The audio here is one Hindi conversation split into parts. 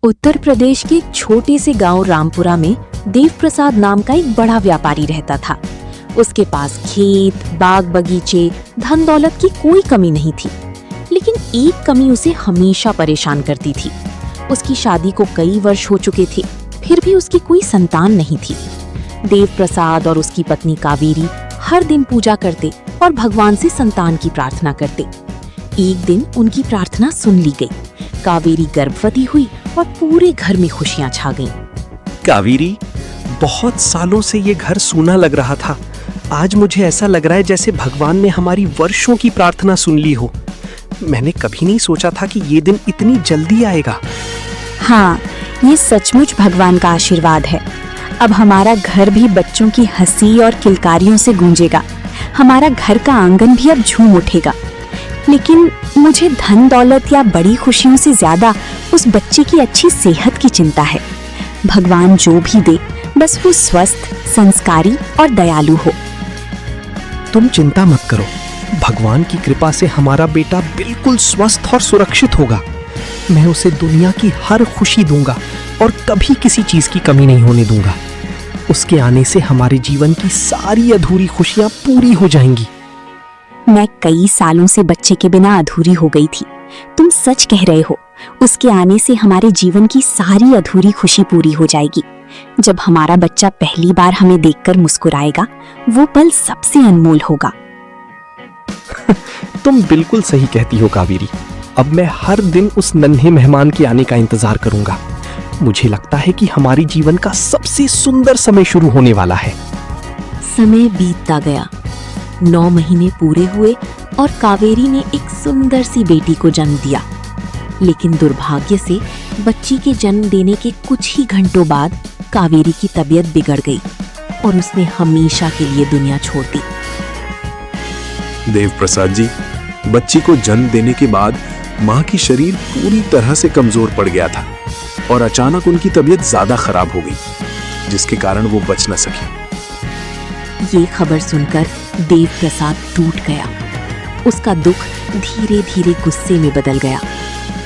उत्तर प्रदेश के एक छोटे से गांव रामपुरा में देव प्रसाद नाम का एक बड़ा व्यापारी रहता था। उसके पास खेत, बाग बगीचे, धन दौलत की कोई कमी नहीं थी, लेकिन एक कमी उसे हमेशा परेशान करती थी। उसकी शादी को कई वर्ष हो चुके थे, फिर भी उसकी कोई संतान नहीं थी। देव प्रसाद और उसकी पत्नी कावेरी हर दिन पूजा करते और भगवान से संतान की प्रार्थना करते। एक दिन उनकी प्रार्थना सुन ली गई। कावेरी गर्भवती हुई और पूरे घर में खुशियां छा गईं। कावेरी, बहुत सालों से ये घर सूना लग रहा था। आज मुझे ऐसा लग रहा है जैसे भगवान ने हमारी वर्षों की प्रार्थना सुन ली हो। मैंने कभी नहीं सोचा था कि ये दिन इतनी जल्दी आएगा। हाँ, ये सचमुच भगवान का आशीर्वाद है। अब हमारा घर भी बच्चों की हंसी और किलकारियों से गूंजेगा। हमारा घर का आंगन भी अब झूम उठेगा। लेकिन मुझे धन दौलत या बड़ी खुशियों से ज्यादा उस बच्चे की अच्छी सेहत की चिंता है। भगवान जो भी दे, बस वो स्वस्थ, संस्कारी और दयालु हो। तुम चिंता मत करो, भगवान की कृपा से हमारा बेटा बिल्कुल स्वस्थ और सुरक्षित होगा। मैं उसे दुनिया की हर खुशी दूंगा और कभी किसी चीज की कमी नहीं होने दूंगा। उसके आने से हमारे जीवन की सारी अधूरी खुशियां पूरी हो जाएंगी। मैं कई सालों से बच्चे के बिना अधूरी हो गई थी। तुम सच कह रहे हो, उसके आने से हमारे जीवन की सारी अधूरी खुशी पूरी हो जाएगी। जब हमारा बच्चा पहली बार हमें देखकर मुस्कुराएगा, वो पल सबसे अनमोल होगा। तुम बिल्कुल सही कहती हो कावेरी। अब मैं हर दिन उस नन्हे मेहमान के आने का इंतजार करूंगा। मुझे लगता है कि हमारी जीवन का सबसे सुंदर समय शुरू होने वाला है। समय बीतता गया। 9 महीने पूरे हुए और कावेरी ने एक सुंदर सी बेटी को जन्म दिया। लेकिन दुर्भाग्य से बच्ची के जन्म देने के कुछ ही घंटों बाद कावेरी की तबीयत बिगड़ गई और उसने हमेशा के लिए दुनिया छोड़ दी। देव प्रसाद जी, बच्ची को जन्म देने के बाद मां की शरीर पूरी तरह से कमजोर पड़ गया था और अचानक उनकी तबीयत ज्यादा खराब हो गई, जिसके कारण वो बच न सकी। ये खबर सुनकर देव प्रसाद टूट गया। उसका दुख धीरे धीरे गुस्से में बदल गया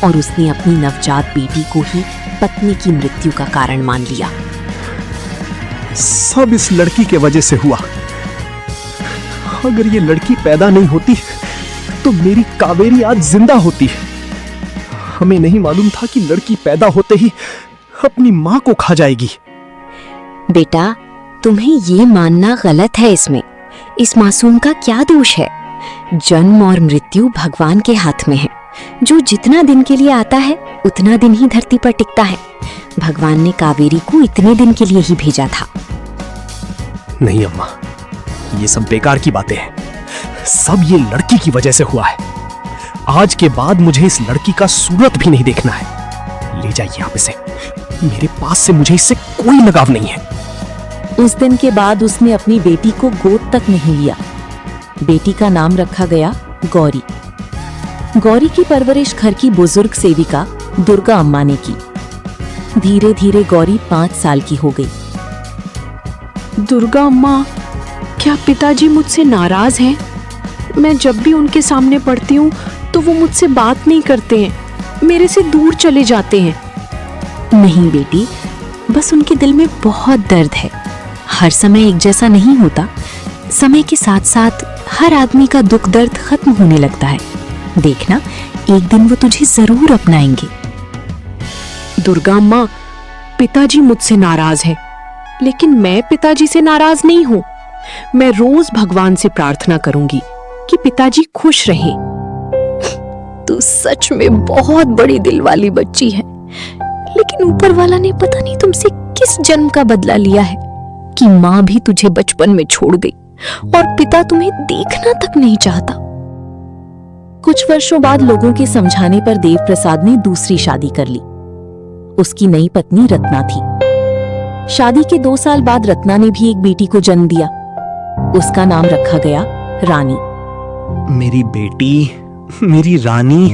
और उसने अपनी नवजात बेटी को ही पत्नी की मृत्यु का कारण मान लिया। सब इस लड़की के वजह से हुआ। अगर ये लड़की पैदा नहीं होती तो मेरी कावेरी आज जिंदा होती। हमें नहीं मालूम था कि लड़की पैदा होते ही अपनी मां को खा जाएगी। बेटा, तुम्हें ये मानना गलत है। इस मासूम का क्या दोष है? जन्म और मृत्यु भगवान के हाथ में है। जो जितना दिन के लिए आता है, उतना दिन ही धरती पर टिकता है। भगवान ने कावेरी को इतने दिन के लिए ही भेजा था। नहीं अम्मा, ये सब बेकार की बातें हैं। सब ये लड़की की वजह से हुआ है। आज के बाद मुझे इस लड़की का सूरत भी नहीं देखना है। ले जाइए आप इसे। मेरे पास से मुझे इससे कोई लगाव नहीं है। उस दिन के बाद उसने अपनी बेटी को गोद तक नहीं लिया। बेटी का नाम रखा गया गौरी। गौरी की परवरिश घर की बुजुर्ग सेविका दुर्गा अम्मा ने की। धीरे धीरे गौरी 5 साल की हो गई। दुर्गा अम्मा, क्या पिताजी मुझसे नाराज हैं? मैं जब भी उनके सामने पढ़ती हूँ तो वो मुझसे बात नहीं करते हैं, मेरे से दूर चले जाते हैं। नहीं बेटी, बस उनके दिल में बहुत दर्द है। हर समय एक जैसा नहीं होता। समय के साथ साथ हर आदमी का दुख दर्द खत्म होने लगता है। देखना, एक दिन वो तुझे जरूर अपनाएंगे। दुर्गा अम्मा, पिताजी मुझसे नाराज हैं, लेकिन मैं पिताजी से नाराज नहीं हूँ। मैं रोज भगवान से प्रार्थना करूंगी कि पिताजी खुश रहें। तू सच में बहुत बड़ी दिल वाली बच्ची है, लेकिन ऊपर वाला ने पता नहीं तुमसे किस जन्म का बदला लिया है कि माँ भी तुझे बचपन में छोड़ गई और पिता तुम्हें देखना तक नहीं चाहता। कुछ वर्षों बाद लोगों के समझाने पर देव प्रसाद ने दूसरी शादी कर ली। उसकी नई पत्नी रत्ना थी। शादी के 2 साल बाद रत्ना ने भी एक बेटी को जन्म दिया। उसका नाम रखा गया रानी। मेरी बेटी, मेरी रानी,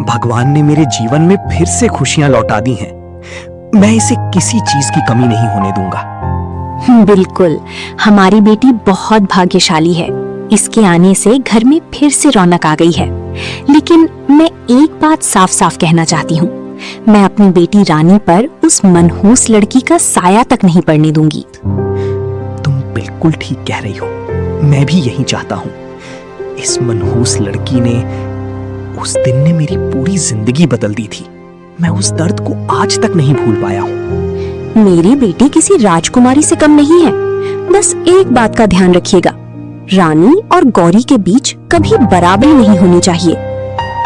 भगवान ने मेरे जीवन में फिर से खुशियां लौटा दी हैं। मैं इसे किसी चीज की कमी नहीं होने दूंगा। बिल्कुल, हमारी बेटी बहुत भाग्यशाली है। इसके आने से घर में फिर से रौनक आ गई है। लेकिन मैं एक बात साफ साफ कहना चाहती हूँ, मैं अपनी बेटी रानी पर उस मनहूस लड़की का साया तक नहीं पड़ने दूंगी। तुम बिल्कुल ठीक कह रही हो, मैं भी यही चाहता हूँ। इस मनहूस लड़की ने, उस दिन ने मेरी पूरी जिंदगी बदल दी थी। मैं उस दर्द को आज तक नहीं भूल पाया हूँ। मेरी बेटी किसी राजकुमारी से कम नहीं है। बस एक बात का ध्यान रखिएगा, रानी और गौरी के बीच कभी बराबरी नहीं होनी चाहिए।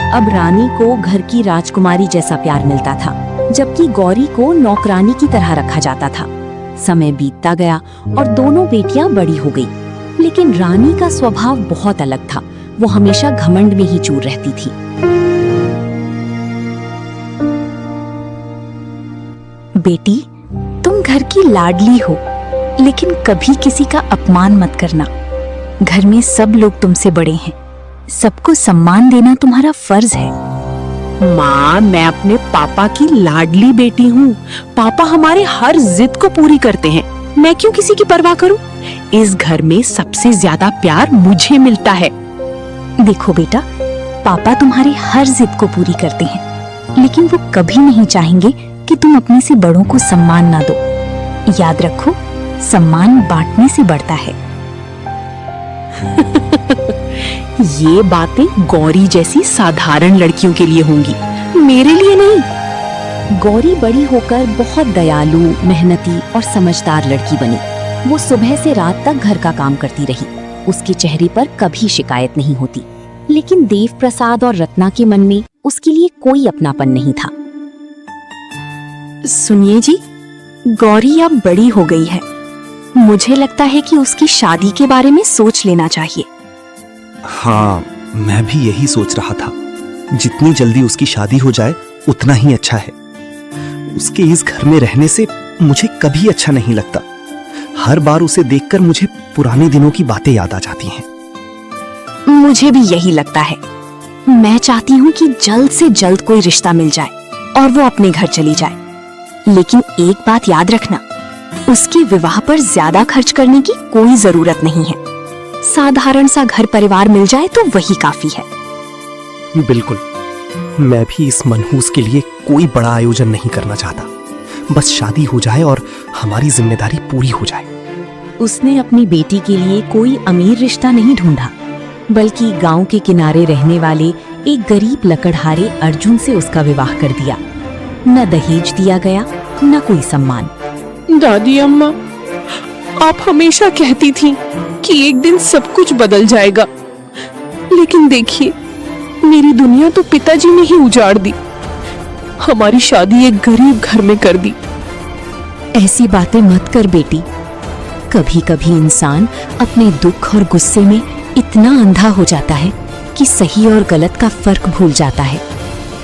अब रानी को घर की राजकुमारी जैसा प्यार मिलता था, जबकि गौरी को नौकरानी की तरह रखा जाता था। समय बीतता गया और दोनों बेटियां बड़ी हो गई, लेकिन रानी का स्वभाव बहुत अलग था। वो हमेशा घमंड में ही चूर रहती थी। बेटी, तुम घर की लाडली हो, लेकिन कभी किसी का अपमान मत करना। घर में सब लोग तुमसे बड़े हैं, सबको सम्मान देना तुम्हारा फर्ज है। माँ, मैं अपने पापा की लाडली बेटी हूँ। पापा हमारे हर जिद को पूरी करते हैं। मैं क्यों किसी की परवाह करूं? इस घर में सबसे ज्यादा प्यार मुझे मिलता है। देखो बेटा, पापा तुम्हारी हर जिद को पूरी करते हैं, लेकिन वो कभी नहीं चाहेंगे कि तुम अपने से बड़ों को सम्मान ना दो। याद रखो, सम्मान बांटने से बढ़ता है। ये बातें गौरी जैसी साधारण लड़कियों के लिए होंगी, मेरे लिए नहीं। गौरी बड़ी होकर बहुत दयालु, मेहनती और समझदार लड़की बनी। वो सुबह से रात तक घर का काम करती रही। उसके चेहरे पर कभी शिकायत नहीं होती, लेकिन देव प्रसाद और रत्ना के मन में उसके लिए कोई अपनापन नहीं था। सुनिए जी, गौरी अब बड़ी हो गई है। मुझे लगता है कि उसकी शादी के बारे में सोच लेना चाहिए। हाँ, मैं भी यही सोच रहा था। जितनी जल्दी उसकी शादी हो जाए उतना ही अच्छा है। उसके इस घर में रहने से मुझे कभी अच्छा नहीं लगता। हर बार उसे देखकर मुझे पुराने दिनों की बातें याद आ जाती हैं। मुझे भी यही लगता है। मैं चाहती हूँ कि जल्द से जल्द कोई रिश्ता मिल जाए और वो अपने घर चली जाए। लेकिन एक बात याद रखना, उसके विवाह पर ज्यादा खर्च करने की कोई जरूरत नहीं है। साधारण सा घर परिवार मिल जाए तो वही काफी है। बिल्कुल, मैं भी इस मनहूस के लिए कोई बड़ा आयोजन नहीं करना चाहता। बस शादी हो जाए और हमारी जिम्मेदारी पूरी हो जाए। उसने अपनी बेटी के लिए कोई अमीर रिश्ता नहीं ढूंढा, बल्कि गांव के किनारे रहने वाले एक गरीब लकड़हारे अर्जुन से उसका विवाह कर दिया। न दहेज दिया गया, न कोई सम्मान। दादी अम्मा, आप हमेशा कहती थी कि एक दिन सब कुछ बदल जाएगा, लेकिन देखिए, मेरी दुनिया तो पिताजी ने ही उजाड़ दी। हमारी शादी एक गरीब घर में कर दी। ऐसी बातें मत कर बेटी। कभी कभी इंसान अपने दुख और गुस्से में इतना अंधा हो जाता है कि सही और गलत का फर्क भूल जाता है।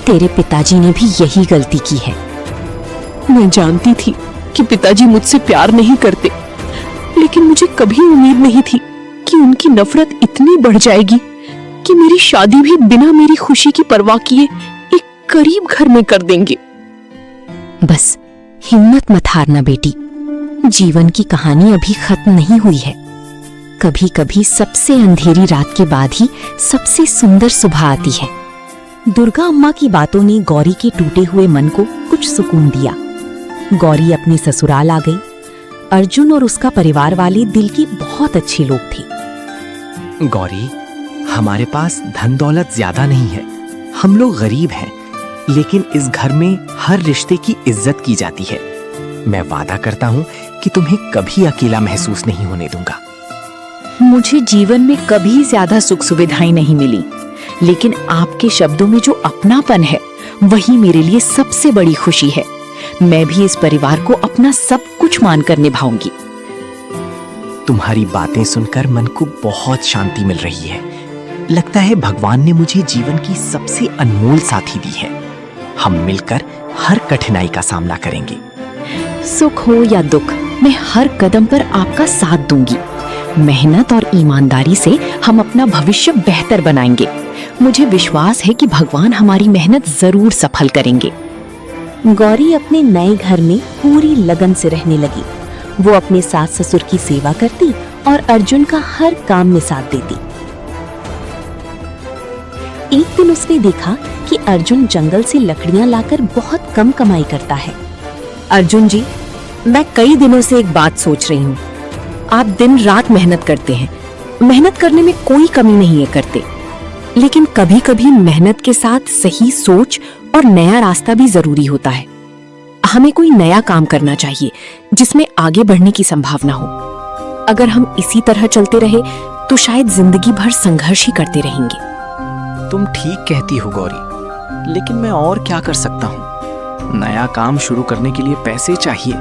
तेरे पिताजी ने भी यही गलती की है। मैं जानती थी कि पिताजी मुझसे प्यार नहीं करते, लेकिन मुझे कभी उम्मीद नहीं थी कि उनकी नफरत इतनी बढ़ जाएगी कि मेरी शादी भी बिना मेरी खुशी की परवाह किए एक गरीब घर में कर देंगे। बस हिम्मत मत हारना बेटी। जीवन की कहानी अभी खत्म नहीं हुई है। कभी कभी सबसे अंधेरी रात के बाद ही सबसे सुंदर सुबह आती है। दुर्गा अम्मा की बातों ने गौरी के टूटे हुए मन को कुछ सुकून दिया। गौरी अपने ससुराल आ गई। अर्जुन और उसका परिवार वाले दिल के बहुत अच्छे लोग थे। गौरी, हमारे पास धन दौलत ज्यादा नहीं है। हम लोग गरीब हैं, लेकिन इस घर में हर रिश्ते की इज्जत की जाती है। मैं वादा करता हूँ कि तुम्हें कभी अकेला महसूस नहीं होने दूंगा। मुझे जीवन में कभी ज्यादा सुख सुविधाएं नहीं मिली, लेकिन आपके शब्दों में जो अपनापन है वही मेरे लिए सबसे बड़ी खुशी है। मैं भी इस परिवार को अपना सब कुछ मानकर निभाऊंगी। तुम्हारी बातें सुनकर मन को बहुत शांति मिल रही है। लगता है भगवान ने मुझे जीवन की सबसे अनमोल साथी दी है। हम मिलकर हर कठिनाई का सामना करेंगे। सुख हो या दुख, मैं हर कदम पर आपका साथ दूंगी। मेहनत और ईमानदारी से हम अपना भविष्य बेहतर बनाएंगे। मुझे विश्वास है कि भगवान हमारी मेहनत जरूर सफल करेंगे। गौरी अपने नए घर में पूरी लगन से रहने लगी। वो अपने सास ससुर की सेवा करती और अर्जुन का हर काम में साथ देती। एक दिन उसने देखा कि अर्जुन जंगल से लकड़ियां लाकर बहुत कम कमाई करता है। अर्जुन जी, मैं कई दिनों से एक बात सोच रही हूँ। आप दिन रात मेहनत करते हैं, मेहनत करने में कोई कमी नहीं है करते, लेकिन कभी कभी मेहनत के साथ सही सोच और नया रास्ता भी जरूरी होता है। हमें कोई नया काम करना चाहिए जिसमें आगे बढ़ने की संभावना हो। अगर हम इसी तरह चलते रहे तो शायद जिंदगी भर संघर्ष ही करते रहेंगे। तुम ठीक कहती हो गौरी, लेकिन मैं और क्या कर सकता हूँ? नया काम शुरू करने के लिए पैसे चाहिए।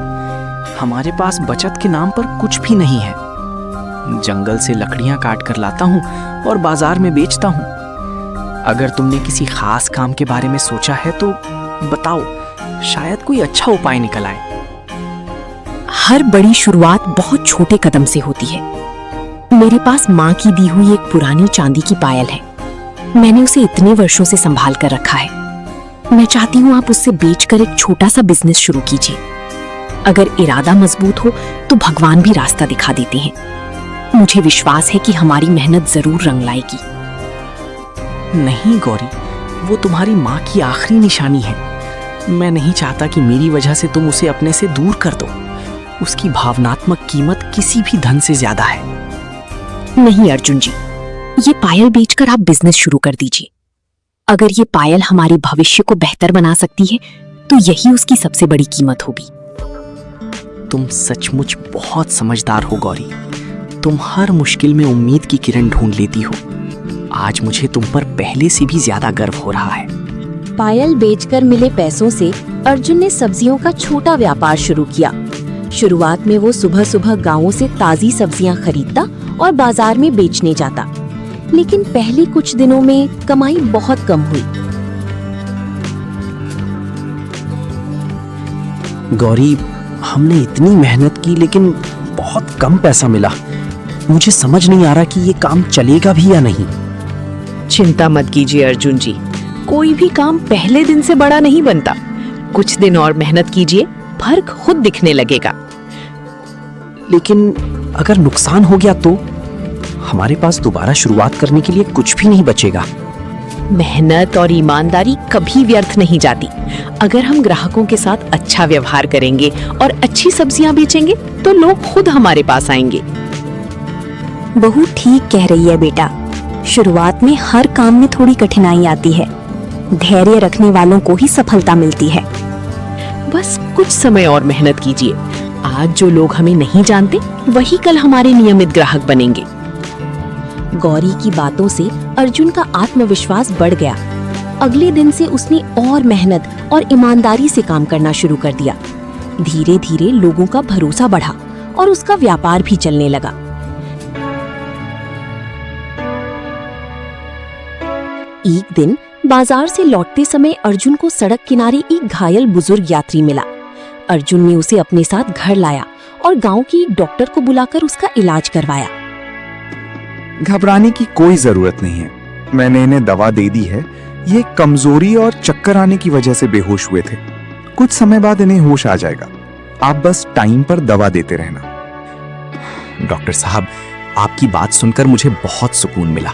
हमारे पास बचत के नाम पर कुछ भी नहीं है। जंगल से लकड़ियां काट कर लाता हूँ और बाजार में बेचता हूँ। अगर तुमने किसी खास काम के बारे में सोचा है तो बताओ, शायद कोई अच्छा उपाय निकल आए। हर बड़ी शुरुआत बहुत छोटे कदम से होती है। मेरे पास माँ की दी हुई एक पुरानी चांदी की पायल है। मैंने उसे इतने वर्षों से संभाल कर रखा है। मैं चाहती हूँ आप उससे बेचकर एक छोटा सा बिजनेस शुरू कीजिए। अगर इरादा मजबूत हो तो भगवान भी रास्ता दिखा देते हैं। मुझे विश्वास है कि हमारी मेहनत जरूर रंग लाएगी। नहीं गौरी, वो तुम्हारी माँ की आखिरी निशानी है। मैं नहीं चाहता कि मेरी वजह से तुम उसे अपने से दूर कर दो। उसकी भावनात्मक कीमत किसी भी धन से ज्यादा है। नहीं अर्जुन जी, ये पायल बेचकर आप बिजनेस शुरू कर दीजिए। अगर ये पायल हमारे भविष्य को बेहतर बना सकती है तो यही उसकी सबसे बड़ी कीमत होगी। तुम सचमुच बहुत समझदार हो गौरी। तुम हर मुश्किल में उम्मीद की किरण ढूंढ लेती हो। आज मुझे तुम पर पहले से भी ज्यादा गर्व हो रहा है। पायल बेचकर मिले पैसों से अर्जुन ने सब्जियों का छोटा व्यापार शुरू किया। शुरुआत में वो सुबह सुबह गांवों से ताजी सब्जियां खरीदता और बाजार में बेचने जाता, लेकिन पहले कुछ दिनों में कमाई बहुत कम हुई। गौरी, हमने इतनी मेहनत की लेकिन बहुत कम पैसा मिला। मुझे समझ नहीं आ रहा कि ये काम चलेगा भी या नहीं। चिंता मत कीजिए अर्जुन जी, कोई भी काम पहले दिन से बड़ा नहीं बनता। कुछ दिन और मेहनत कीजिए, फर्क खुद दिखने लगेगा। लेकिन अगर नुकसान हो गया तो हमारे पास दोबारा शुरुआत करने के लिए कुछ भी नहीं बचेगा। मेहनत और ईमानदारी कभी व्यर्थ नहीं जाती। अगर हम ग्राहकों के साथ अच्छा व्यवहार करेंगे और अच्छी सब्जियां बेचेंगे तो लोग खुद हमारे पास आएंगे। बहू ठीक कह रही है बेटा। शुरुआत में हर काम में थोड़ी कठिनाई आती है। धैर्य रखने वालों को ही सफलता मिलती है। बस कुछ समय और मेहनत कीजिए। आज जो लोग हमें नहीं जानते वही कल हमारे नियमित ग्राहक बनेंगे। गौरी की बातों से अर्जुन का आत्मविश्वास बढ़ गया। अगले दिन से उसने और मेहनत और ईमानदारी से काम करना शुरू कर दिया। धीरे धीरे लोगों का भरोसा बढ़ा और उसका व्यापार भी चलने लगा। एक दिन बाजार से लौटते समय अर्जुन को सड़क किनारे एक घायल बुजुर्ग यात्री मिला। अर्जुन ने उसे अपने साथ घर लाया और गांव के एक डॉक्टर को बुलाकर उसका इलाज करवाया। घबराने की कोई जरूरत नहीं है। मैंने इन्हें दवा दे दी है। ये कमजोरी और चक्कर आने की वजह से बेहोश हुए थे। कुछ समय बाद इन्हें होश आ जाएगा। आप बस टाइम पर दवा देते रहना। डॉक्टर साहब, आपकी बात सुनकर मुझे बहुत सुकून मिला।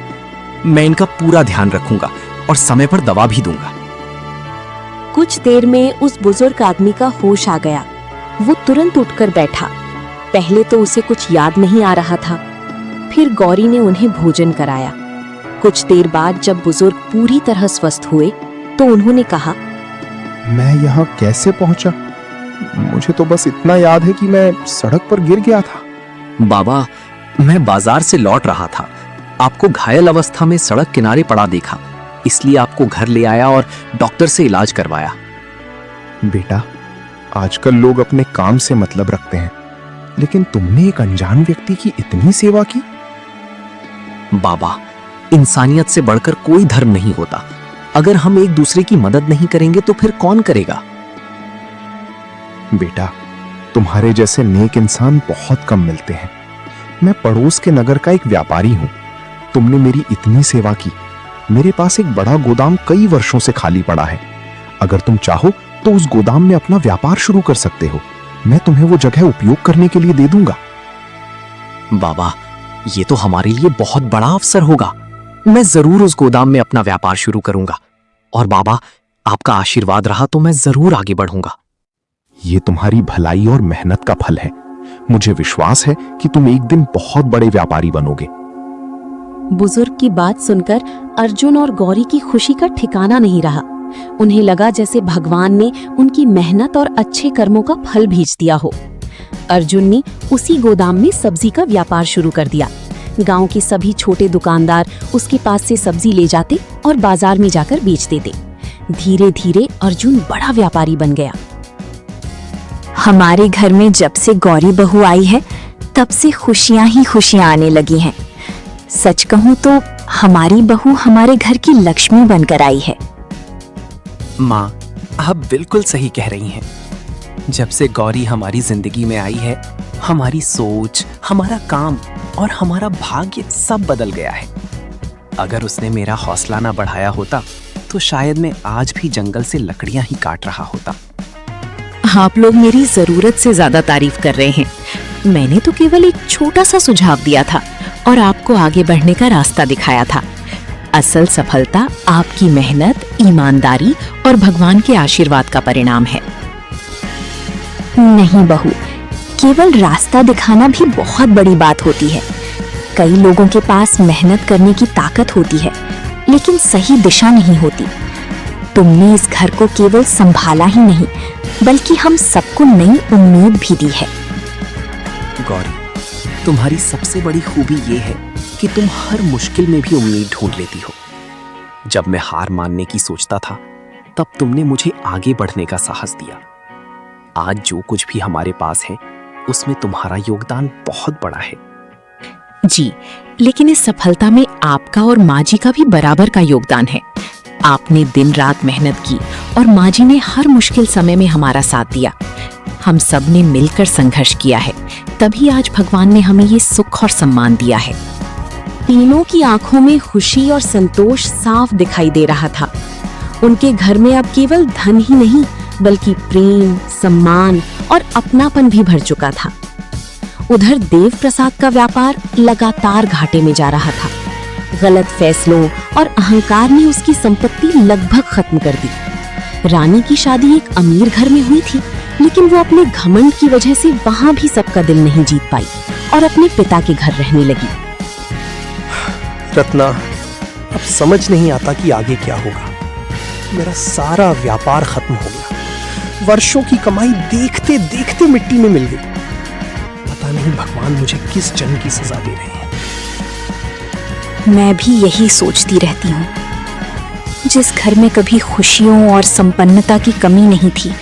मैं इनका पूरा ध्यान रखूंगा और समय पर दवा भी दूंगा। कुछ देर में उस बुजुर्ग आदमी का होश आ गया। वो तुरंत उठकर बैठा। पहले तो उसे कुछ याद नहीं आ रहा था। फिर गौरी ने उन्हें भोजन कराया। कुछ देर बाद जब बुजुर्ग पूरी तरह स्वस्थ हुए तो उन्होंने कहा, मैं यहाँ कैसे पहुंचा? मुझे तो बस इतना याद है कि मैं सड़क पर गिर गया था। बाबा, मैं बाजार से लौट रहा था। आपको घायल अवस्था में सड़क किनारे पड़ा देखा, इसलिए आपको घर ले आया और डॉक्टर से इलाज करवाया। बेटा, आजकल लोग अपने काम से मतलब रखते हैं, लेकिन तुमने एक अनजान व्यक्ति की इतनी सेवा की। बाबा, इंसानियत से बढ़कर कोई धर्म नहीं होता। अगर हम एक दूसरे की मदद नहीं करेंगे तो फिर कौन करेगा? बेटा, तुम्हारे जैसे नेक इंसान बहुत कम मिलते हैं। मैं पड़ोस के नगर का एक व्यापारी हूं। तुमने मेरी इतनी सेवा की। मेरे पास एक बड़ा गोदाम कई वर्षों से खाली पड़ा है। अगर तुम चाहो तो उस गोदाम में अपना व्यापार शुरू कर सकते हो। मैं तुम्हें वो जगह उपयोग करने के लिए दे दूंगा। बाबा, ये तो हमारे लिए बहुत बड़ा अवसर होगा। मैं जरूर उस गोदाम में अपना व्यापार शुरू करूंगा। और बाबा, आपका आशीर्वाद रहा तो मैं जरूर आगे बढ़ूंगा। ये तुम्हारी भलाई और मेहनत का फल है। मुझे विश्वास है कि तुम एक दिन बहुत बड़े व्यापारी बनोगे। बुजुर्ग की बात सुनकर अर्जुन और गौरी की खुशी का ठिकाना नहीं रहा। उन्हें लगा जैसे भगवान ने उनकी मेहनत और अच्छे कर्मों का फल भेज दिया हो। अर्जुन ने उसी गोदाम में सब्जी का व्यापार शुरू कर दिया। गांव के सभी छोटे दुकानदार उसके पास से सब्जी ले जाते और बाजार में जाकर बेच देते। धीरे धीरे अर्जुन बड़ा व्यापारी बन गया। हमारे घर में जब से गौरी बहू आई है तब से खुशियां ही खुशियां आने लगी हैं। सच कहूं तो हमारी बहू हमारे घर की लक्ष्मी बनकर आई है। माँ, आप बिल्कुल सही कह रही हैं। जब से गौरी हमारी जिंदगी में आई है, हमारी सोच, हमारा काम और हमारा भाग्य सब बदल गया है। अगर उसने मेरा हौसला ना बढ़ाया होता तो शायद मैं आज भी जंगल से लकड़ियां ही काट रहा होता। आप लोग मेरी जरूरत से ज्यादा तारीफ कर रहे हैं। मैंने तो केवल एक छोटा सा सुझाव दिया था और आपको आगे बढ़ने का रास्ता दिखाया था। असल सफलता आपकी मेहनत, ईमानदारी और भगवान के आशीर्वाद का परिणाम है। नहीं बहू, केवल रास्ता दिखाना भी बहुत बड़ी बात होती है। कई लोगों के पास मेहनत करने की ताकत होती है, लेकिन सही दिशा नहीं होती। तुमने इस घर को केवल संभाला ही नहीं, बल्कि हम सबको नई उम्मीद भी दी है। गौरी, तुम्हारी सबसे बड़ी खूबी ये है कि तुम हर मुश्किल में भी उम्मीद ढूंढ लेती हो। जब मैं हार मानने की सोचता था, तब तुमने मुझे आगे बढ़ने का साहस दिया। आज जो कुछ भी हमारे पास है, उसमें तुम्हारा योगदान बहुत बड़ा है। जी, लेकिन इस सफलता में आपका और माँ जी का भी बराबर का योगदान है। आपने दिन रात मेहनत की और माँ जी ने हर मुश्किल समय में हमारा साथ दिया। हम सब ने मिलकर संघर्ष किया है, तभी आज भगवान ने हमें ये सुख और सम्मान दिया है। तीनों की आंखों में खुशी और संतोष साफ दिखाई दे रहा था। उनके घर में अब केवल धन ही नहीं, बल्कि प्रेम, सम्मान और अपनापन भी भर चुका था। उधर देव प्रसाद का व्यापार लगातार घाटे में जा रहा था। गलत फैसलों और अहंकार ने उसकी संपत्ति लगभग खत्म कर दी। रानी की शादी एक अमीर घर में हुई थी, लेकिन वो अपने घमंड की वजह से वहां भी सबका दिल नहीं जीत पाई और अपने पिता के घर रहने लगी। रत्ना, अब समझ नहीं आता कि आगे क्या होगा। मेरा सारा व्यापार खत्म हो गया। वर्षों की कमाई देखते देखते मिट्टी में मिल गई। पता नहीं भगवान मुझे किस जन्म की सजा दे रहे हैं। मैं भी यही सोचती रहती हूँ। जिस घर में कभी खुशियों और संपन्नता की कमी नहीं थी,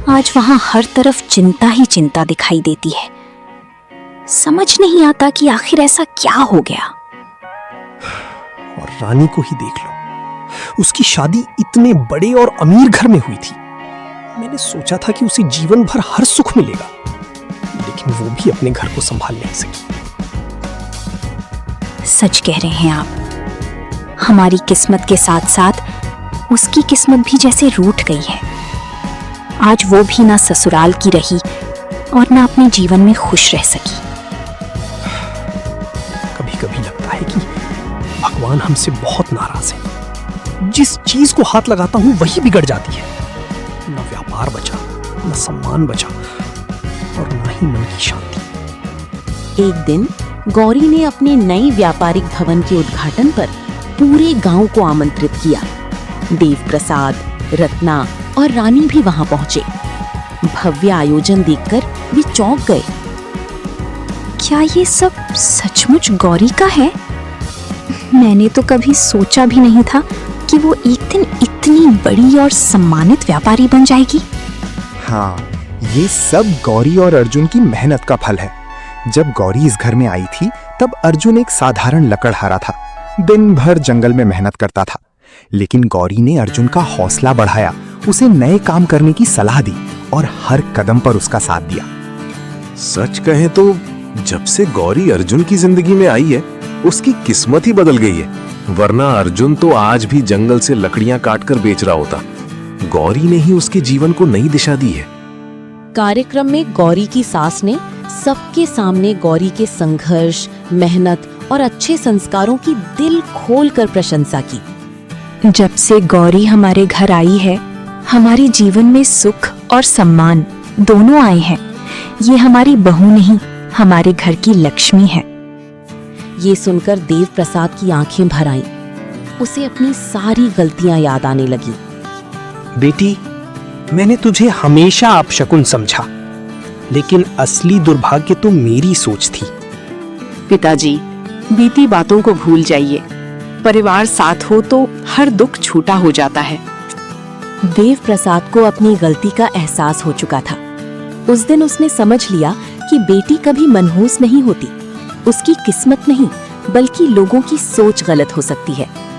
आज वहां हर तरफ चिंता ही चिंता दिखाई देती है। समझ नहीं आता कि आखिर ऐसा क्या हो गया। और रानी को ही देख लो, उसकी शादी इतने बड़े और अमीर घर में हुई थी। मैंने सोचा था कि उसे जीवन भर हर सुख मिलेगा, लेकिन वो भी अपने घर को संभाल नहीं सकी। सच कह रहे हैं आप। हमारी किस्मत के साथ साथ उसकी किस्मत भी जैसे रूठ गई है। आज वो भी ना ससुराल की रही और ना अपने जीवन में खुश रह सकी। कभी कभी लगता है कि भगवान हमसे बहुत नाराज है। जिस चीज को हाथ लगाता हूं वही बिगड़ जाती है। न व्यापार बचा, न सम्मान बचा और न ही मन की शांति। एक दिन गौरी ने अपने नए व्यापारिक भवन के उद्घाटन पर पूरे गांव को आमंत्रित किया। देव प्रसाद, रत्ना और रानी भी वहां पहुंचे। भव्य आयोजन देखकर वे चौंक गए। क्या ये सब सचमुच गौरी का है? मैंने तो कभी सोचा भी नहीं था कि वो एक दिन इतनी बड़ी और सम्मानित व्यापारी बन जाएगी। हाँ, ये सब गौरी और अर्जुन की मेहनत का फल है। जब गौरी इस घर में आई थी, तब अर्जुन एक साधारण लकड़हारा था। दिन भर जंगल में मेहनत करता था, लेकिन गौरी ने अर्जुन का हौसला बढ़ाया, उसे नए काम करने की सलाह दी और हर कदम पर उसका साथ दिया। सच कहें तो जब से गौरी अर्जुन की जिंदगी में आई है, उसकी किस्मत ही बदल गई है। वरना अर्जुन तो आज भी जंगल से लकड़ियां काटकर बेच रहा होता। गौरी ने ही उसके जीवन को नई दिशा दी है। कार्यक्रम में गौरी की सास ने सबके सामने गौरी के संघर्ष, मेहनत और अच्छे संस्कारों की दिल खोलकर प्रशंसा की। जब से गौरी हमारे घर आई है, हमारे जीवन में सुख और सम्मान दोनों आए हैं। ये हमारी बहू नहीं, हमारे घर की लक्ष्मी है। ये सुनकर देव प्रसाद की आंखें भर आईं। उसे अपनी सारी गलतियां याद आने लगी। बेटी, मैंने तुझे हमेशा अपशकुन समझा, लेकिन असली दुर्भाग्य तो मेरी सोच थी। पिताजी, बीती बातों को भूल जाइए। परिवार साथ हो तो हर दुख छूटा हो जाता है। देव प्रसाद को अपनी गलती का एहसास हो चुका था। उस दिन उसने समझ लिया कि बेटी कभी मनहूस नहीं होती। उसकी किस्मत नहीं, बल्कि लोगों की सोच गलत हो सकती है।